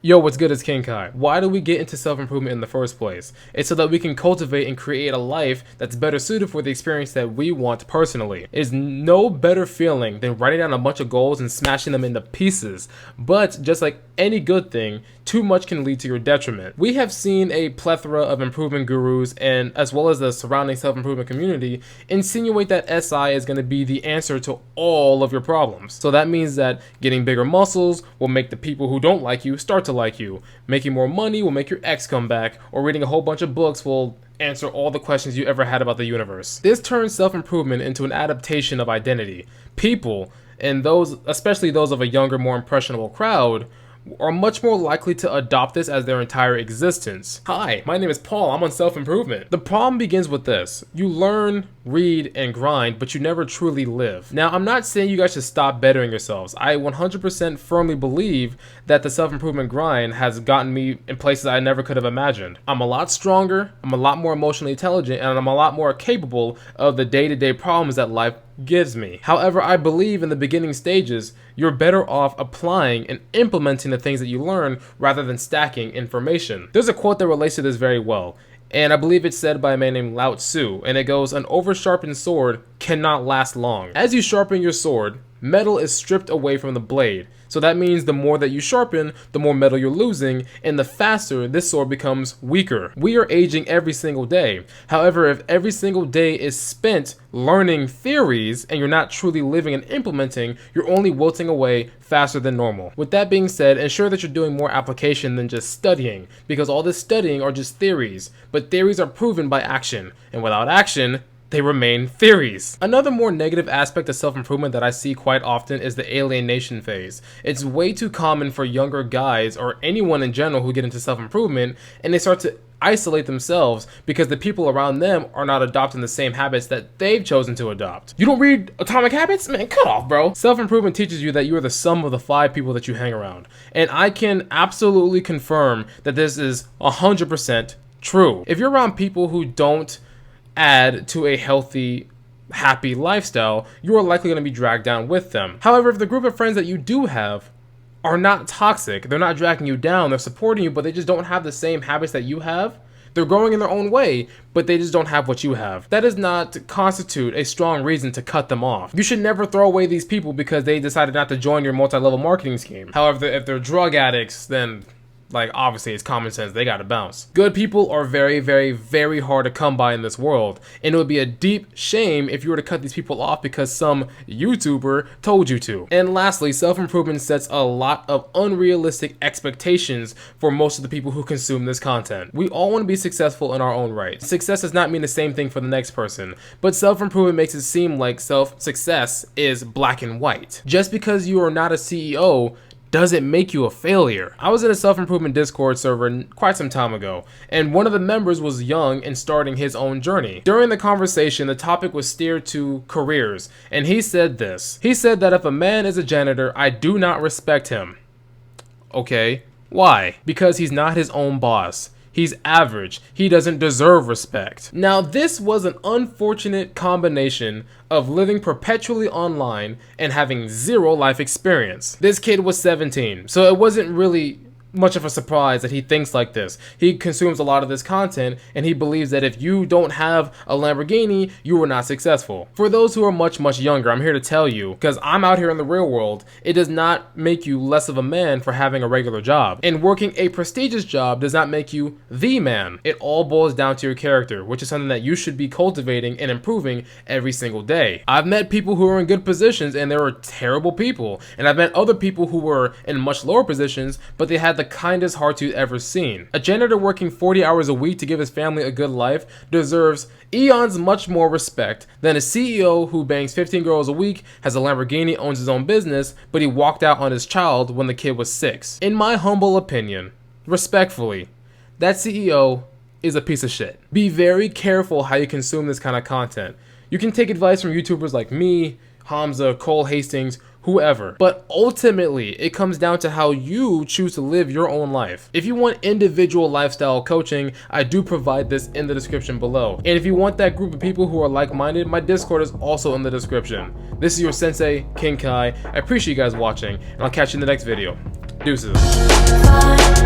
Yo, what's good? It's King Kai. Why do we get into self-improvement in the first place? It's so that we can cultivate and create a life that's better suited for the experience that we want personally. It is no better feeling than writing down a bunch of goals and smashing them into pieces. But just like any good thing, too much can lead to your detriment. We have seen a plethora of improvement gurus and as well as the surrounding self-improvement community insinuate that SI is going to be the answer to all of your problems. So that means that getting bigger muscles will make the people who don't like you start to like you. Making more money will make your ex come back, or reading a whole bunch of books will answer all the questions you ever had about the universe. This turns self-improvement into an adaptation of identity. People, and those, especially those of a younger, more impressionable crowd, are much more likely to adopt this as their entire existence. Hi, my name is Paul, I'm on self-improvement. The problem begins with this. You learn, read, and grind, but you never truly live. Now, I'm not saying you guys should stop bettering yourselves. I 100% firmly believe that the self-improvement grind has gotten me in places I never could have imagined. I'm a lot stronger, I'm a lot more emotionally intelligent, and I'm a lot more capable of the day-to-day problems that life gives me. However, I believe in the beginning stages, you're better off applying and implementing the things that you learn rather than stacking information. There's a quote that relates to this very well, and I believe it's said by a man named Lao Tzu, and it goes, "An over-sharpened sword cannot last long." As you sharpen your sword, metal is stripped away from the blade. So that means the more that you sharpen, the more metal you're losing, and the faster this sword becomes weaker. We are aging every single day. However, if every single day is spent learning theories and you're not truly living and implementing, you're only wilting away faster than normal. With that being said, ensure that you're doing more application than just studying, because all this studying are just theories, but theories are proven by action, and without action, they remain theories. Another more negative aspect of self-improvement that I see quite often is the alienation phase. It's way too common for younger guys or anyone in general who get into self-improvement and they start to isolate themselves because the people around them are not adopting the same habits that they've chosen to adopt. You don't read Atomic Habits? Man, cut off, bro. Self-improvement teaches you that you are the sum of the 5 people that you hang around. And I can absolutely confirm that this is 100% true. If you're around people who don't add to a healthy, happy lifestyle, you are likely going to be dragged down with them. However, if the group of friends that you do have are not toxic, they're not dragging you down, they're supporting you, but they just don't have the same habits that you have, they're growing in their own way, but they just don't have what you have. That does not constitute a strong reason to cut them off. You should never throw away these people because they decided not to join your multi-level marketing scheme. However, if they're drug addicts, then obviously it's common sense, they gotta bounce. Good people are very, very, very hard to come by in this world, and it would be a deep shame if you were to cut these people off because some YouTuber told you to. And lastly, self-improvement sets a lot of unrealistic expectations for most of the people who consume this content. We all want to be successful in our own right. Success does not mean the same thing for the next person, but self-improvement makes it seem like success is black and white. Just because you are not a CEO doesn't make you a failure. I was in a self-improvement Discord server quite some time ago, and one of the members was young and starting his own journey. During the conversation, the topic was steered to careers, and he said this. He said that if a man is a janitor, I do not respect him. Okay, why? Because he's not his own boss. He's average. He doesn't deserve respect. Now, this was an unfortunate combination of living perpetually online and having zero life experience. This kid was 17, so it wasn't really much of a surprise that he thinks like this. He consumes a lot of this content and he believes that if you don't have a Lamborghini, you are not successful. For those who are much, much younger, I'm here to tell you, because I'm out here in the real world, it does not make you less of a man for having a regular job. And working a prestigious job does not make you the man. It all boils down to your character, which is something that you should be cultivating and improving every single day. I've met people who are in good positions and they were terrible people. And I've met other people who were in much lower positions, but they had the kindest heart you've ever seen. A janitor working 40 hours a week to give his family a good life deserves eons much more respect than a CEO who bangs 15 girls a week, has a Lamborghini, owns his own business, but he walked out on his child when the kid was 6. In my humble opinion, respectfully, that CEO is a piece of shit. Be very careful how you consume this kind of content. You can take advice from YouTubers like me, Hamza, Cole Hastings, whoever. But ultimately, it comes down to how you choose to live your own life. If you want individual lifestyle coaching, I do provide this in the description below. And if you want that group of people who are like-minded, my Discord is also in the description. This is your sensei, King Kai. I appreciate you guys watching, and I'll catch you in the next video. Deuces. Find